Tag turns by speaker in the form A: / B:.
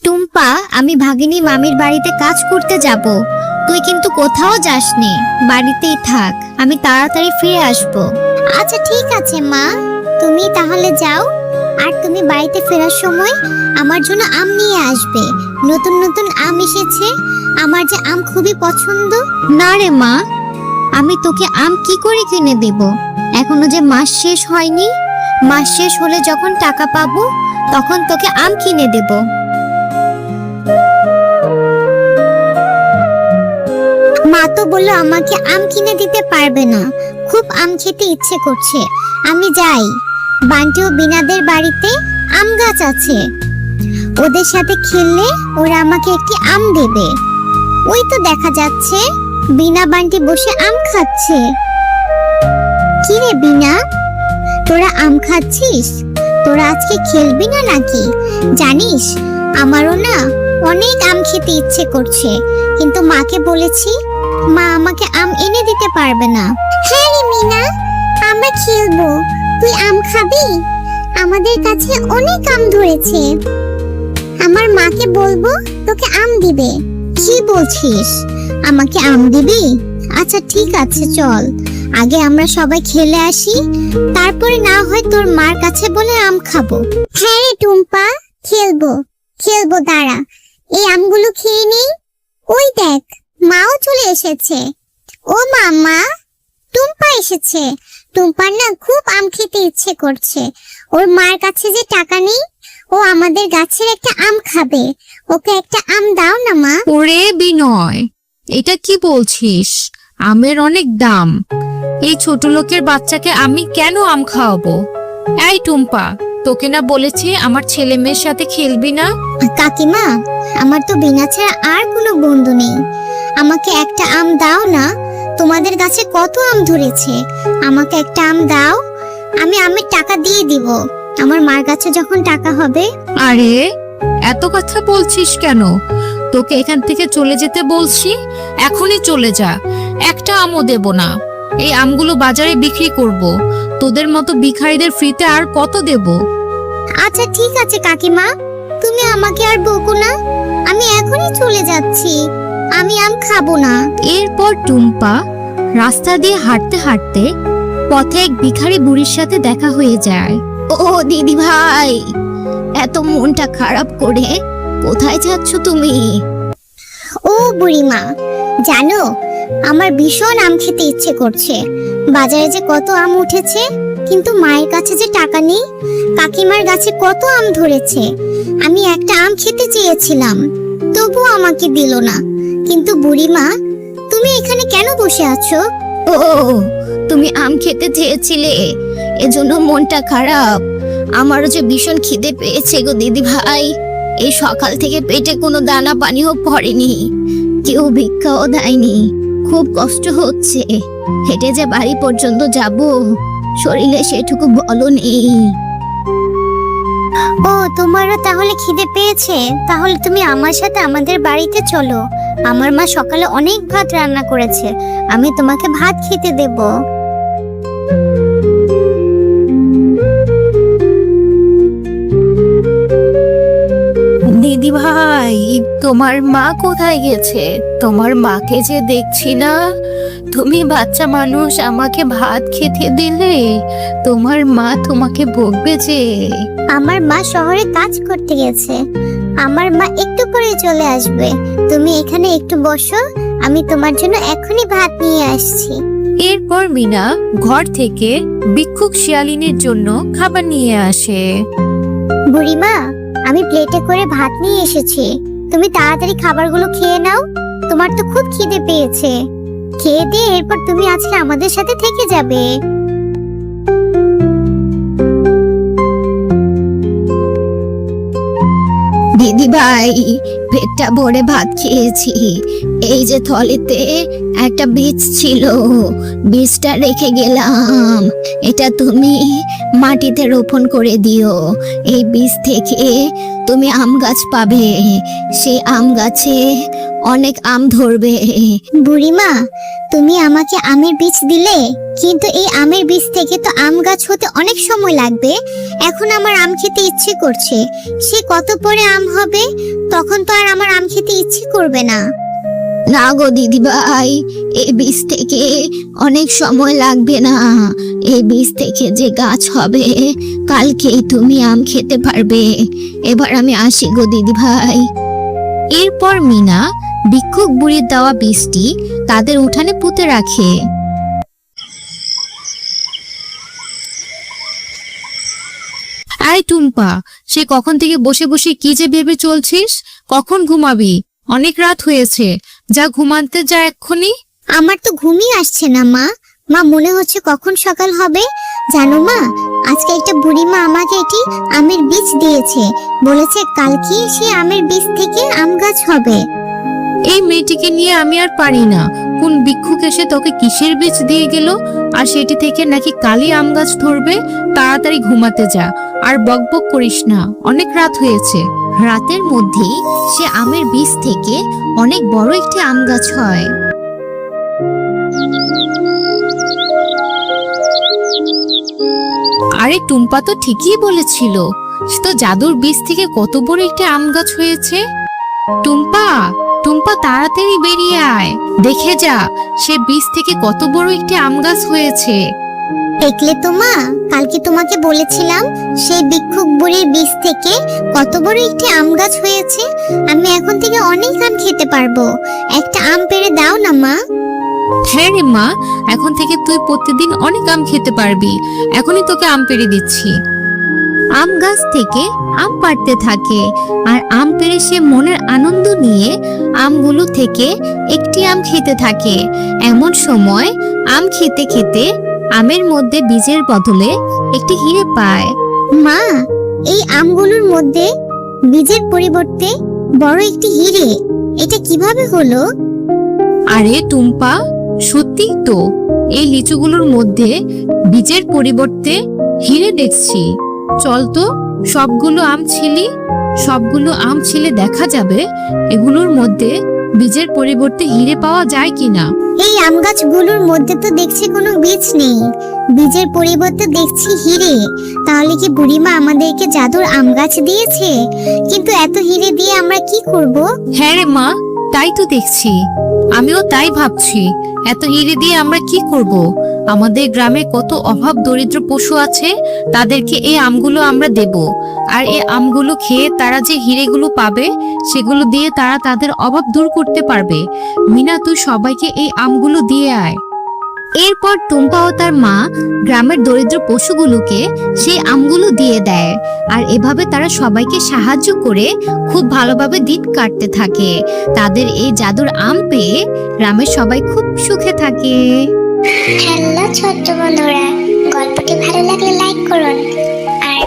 A: টুম্পা, আমি ভাগিনী মামির বাড়িতে কাজ করতে যাব। তুই কিন্তু কোথাও যাসনি, বাড়িতেই থাক, আমি তাড়াতাড়ি ফিরে আসব। আচ্ছা ঠিক আছে মা, তুমি তাহলে যাও। আর তুমি বাড়িতে ফেরার সময় আমার জন্য আম নিয়ে আসবে। নতুন নতুন আম এসেছে, আমার যে আম খুবই পছন্দ। না রে মা, আমি তোকে আম কি করে কিনে দেব? এখনো যে মাস শেষ হয়নি। মাস শেষ হলে যখন টাকা পাবো তখন তোকে আম কিনে দেব। মা তো বললো আমাকে আম কিনে দিতে পারবে না। খুব আম খেতে ইচ্ছে করছে, আমি যাই। বান্টি ও বিনাদের বাড়িতে আম গাছ আছে, ওদের সাথে খেললে ওরা আমাকে একটি আম দেবে। ওই তো দেখা যাচ্ছে বিনা বান্টি বসে আম খাচ্ছে। কি রে বিনা, তোরা আম খাচ্ছিস? তোরা আজকে খেলবি না নাকি? জানিস আমারও না অনেক আম খেতে ইচ্ছে করছে, কিন্তু মাকে বলেছি, মা আমাকে আম এনে দিতে পারবে না। হ্যাঁ রে মিনা, আমরা খেলবো, তুই আম খাবি? আমাদের কাছে অনেক আম ধরেছে, আমার মাকে বলবো তোকে আম দিবে। কি বলছিস, আমাকে আম দিবি? আচ্ছা ঠিক আছে, চল আগে আমরা সবাই খেলে আসি, তারপরে না হয় তোর মার কাছে বলে আম খাবো। হ্যাঁ রে টুম্পা, খেলবো খেলবো, দাঁড়া এই আমগুলো খেয়ে নেই। ওই দেখ মাও চলে এসেছে। ও মামা, টুম্পা এসেছে। টুম্পার না খুব আম খেতে ইচ্ছে করছে, ওর মার কাছে যে টাকা নেই, ও আমাদের গাছের একটা আম খাবে। ওকে একটা আম দাও না মা।
B: ওরে বিনয়, এটা কি বলছিস? আমের অনেক দাম, এই ছোট লোকের বাচ্চাকে আমি কেন আম খাওয়াবো? এই টুম্পা, তোকে না বলেছি আমার ছেলে মেয়ের সাথে খেলবি না?
A: কাকিমা, আমার তো বিনা ছাড়া আর কোনো বন্ধু নেই, আমাকে একটা আম দাও না। তোমাদের গাছে কত আম ধরেছে, আমাকে একটা আম দাও, আমি আমের টাকা দিয়ে দিব আমার মার কাছে যখন টাকা হবে।
B: আরে এত কথা বলছিস কেন? তোকে এখান থেকে চলে যেতে বলছি, এখনই চলে যা। একটা আমও দেব না, এই আমগুলো বাজারে বিক্রি করব। তোদের মতো ভিখারিদের ফ্রিতে আর কত দেব?
A: আচ্ছা ঠিক আছে কাকিমা, তুমি আমাকে আর বকো না, আমি এখনই চলে যাচ্ছি, আমি আম খাবো না।
B: এরপর টুম্পা রাস্তা দিয়ে হাঁটতে হাঁটতে পথে এক ভিখারি বুড়ির সাথে দেখা হয়ে যায়।
A: ও দিদি ভাই, এত মনটা খারাপ করে কোথায় যাচ্ছ তুমি? ও বুড়িমা, জানো আমার ভীষণ আম খেতে ইচ্ছে করছে। বাজারে যে কত আম উঠেছে, কিন্তু মায়ের কাছে যে টাকা নেই। কাকিমার গাছে কত আম ধরেছে, আমি একটা আম খেতে চেয়েছিলাম, তবু আমাকে দিল না। কিন্তু বুড়িমা, তুমি এখানে কেন বসে আছো? ও, তুমি আম খেতে চেয়েছিলে, এজন্য মনটা খারাপ। আমারও যে ভীষণ খিদে পেয়েছে গো দিদি ভাই, এই সকাল থেকে পেটে কোনো দানা পানিও পড়েনি, কেউ ভিক্ষাও দেয়নি, খুব কষ্ট হচ্ছে। হেঁটে যে বাড়ি পর্যন্ত যাব, শরীরে সেটুকু বলও নেই। ও, তোমারও তাহলে খিদে পেয়েছে? তাহলে তুমি আমার সাথে আমাদের বাড়িতে চলো, আমার মা সকালে অনেক ভাত রান্না করেছে, আমি তোমাকে ভাত খেতে দেব।
B: দিদি ভাই, তোমার মা কোথায় গেছে? তোমার মাকে যে দেখছি না। তুমি বাচ্চা মানুষ, আমাকে ভাত খেতে দিলে তোমার মা তোমাকে বকবে যে।
A: আমার মা শহরে কাজ করতে গেছে, আমার মা একটু পরে চলে আসবে। তুমি এখানে একটু বসো, আমি তোমার জন্য এখনই ভাত নিয়ে আসছি।
B: এরপর মিনা ঘর থেকে ভিক্ষুক শিয়ালিনীর জন্য খাবার নিয়ে আসে।
A: বুড়িমা, আমি প্লেটে করে ভাত নিয়ে এসেছি, তুমি তাড়াতাড়ি খাবারগুলো খেয়ে নাও, তোমার তো খুব খিদে পেয়েছে। খেয়ে দিয়ে এরপর তুমি আজকে আমাদের সাথে থেকে যাবে। দিদি ভাই, পেটটা ভরে ভাত খেয়েছি। এই যে থলেতে একটা বীজ ছিল, বীজটা রেখে গেলাম, এটা তুমি মাটিতে রোপণ করে দিও। এই বীজ থেকে তুমি আম গাছ পাবে, সেই আম গাছে অনেক আম ধরবে। বুড়িমা, তুমি আমাকে আমের বীজ দিলে, কিন্তু এই আমের বীজ থেকে তো আম গাছ হতে অনেক সময় লাগবে। এখন আমার আম খেতে ইচ্ছে করছে, সে কত পরে আম হবে, তখন তো আর আমার আম খেতে ইচ্ছে করবে না। না গো দিদি ভাই, এই বীজ থেকে অনেক সময় লাগবে না। এই বীজ থেকে যে গাছ হবে, কালকেই তুমি আম খেতে পারবে। এবার আমি আসি গো দিদি ভাই।
B: এরপর মিনা ভিক্ষুক বুড়ির দেওয়া বীজটি তাদের উঠানে পুঁতে রাখে। আয় টুম্পা, সে কখন থেকে বসে বসে কি যে ভেবে চলছিস? কখন ঘুমাবি? অনেক রাত হয়েছে, যা ঘুমাতে যা এক্ষুনি।
A: আমার তো ঘুমই আসছে না মা। মা, মনে হচ্ছে কখন সকাল হবে। জানো মা, আজকে একটা বুড়িমা আমাকে এটি আমের বীজ দিয়েছে, বলেছে কালকে সে আমের বীজ থেকে আম গাছ হবে।
B: এই মেয়েটিকে নিয়ে আমি আর পারি না। কোন ভিক্ষুক এসে তোকে কিসের বীজ দিয়ে গেল, আর সেটি থেকে নাকি কালই আম গাছ ধরবে? তাড়াতাড়ি ঘুমাতে যা, আর বকবক করিস না, অনেক রাত হয়েছে।
A: রাতের মধ্যেই সে আমের বীজ থেকে অনেক বড় একটি আম গাছ হয়।
B: আরে টুম্পা তো ঠিকই বলেছিল, সে তো জাদুর বীজ থেকে কত বড় একটি আম গাছ হয়েছে। টুম্পা, টুম্পা তাড়াতাড়ি বেরিয়ে আয়, দেখে যা সে বীজ থেকে কত বড় একটি আম গাছ হয়েছে।
A: দেখলে তো মা, কালকে তোমাকে বলেছিলাম সেই ভিক্ষুক বুড়ির বীজ থেকে কত বড় একটি আম গাছ হয়েছে। আমি এখন থেকে অনেক আম খেতে পারবো। একটা আম পেড়ে দাও না মা।
B: হ্যাঁ রে মা, এখন থেকে তুই প্রতিদিন অনেক আম খেতে পারবি। এখনই তোকে আম পেড়ে দিচ্ছি।
A: আম গাছ থেকে আম পাড়তে থাকে, আর আম পেড়ে সে মনের আনন্দ নিয়ে আমগুলো থেকে একটি আম খেতে থাকে। এমন সময় আম খেতে খেতে আমের মধ্যে বীজের বদলে একটি হিরে পায়। মা, এই আমগুলোর মধ্যে বীজের পরিবর্তে বড় একটি হিরে, এটা কিভাবে হলো?
B: আরে টুম্পা, সত্যি তো, এই লিচুগুলোর মধ্যে বীজের পরিবর্তে হিরে দেখছি। চল তো, সবগুলো আম ছিলে দেখা যাবে এগুলোর মধ্যে বীজের পরিবর্তে হিরে পাওয়া যায় কিনা।
A: এই আম গাছগুলোর মধ্যে তো দেখছি কোনো বীজ নেই, বীজের পরিবর্তে দেখছি হিরে। তাহলে কি বুড়িমা আমাদেরকে জাদুর আম গাছ দিয়েছে? কিন্তু এত হিরে দিয়ে আমরা কি করব?
B: হ্যাঁ রে মা, তাই তো দেখছি, আমিও তাই ভাবছি। এত হিরে দিয়ে আমরা কি করব? আমাদের গ্রামে কত অভাব দরিদ্র পশু আছে, তাদেরকে এই আমগুলো আমরা দেব, আর এই আমগুলো খেয়ে তারা যে হিরেগুলো পাবে সেগুলো দিয়ে তারা তাদের অভাব দূর করতে পারবে। মিনা, তুই সবাইকে এই আমগুলো দিয়ে আয়।
A: এরপর টুম্পা ও তার মা গ্রামের দরিদ্র পশুগুলোকে সেই আমগুলো দিয়ে দেয়, আর এভাবে তারা সবাইকে সাহায্য করে খুব ভালোভাবে দিন কাটতে থাকে। তাদের এই জাদুর আম পেয়ে গ্রামের সবাই খুব সুখে থাকে।
C: হ্যালো ছোট্ট বন্ধুরা, গল্পটি ভালো লাগলে লাইক করুন আর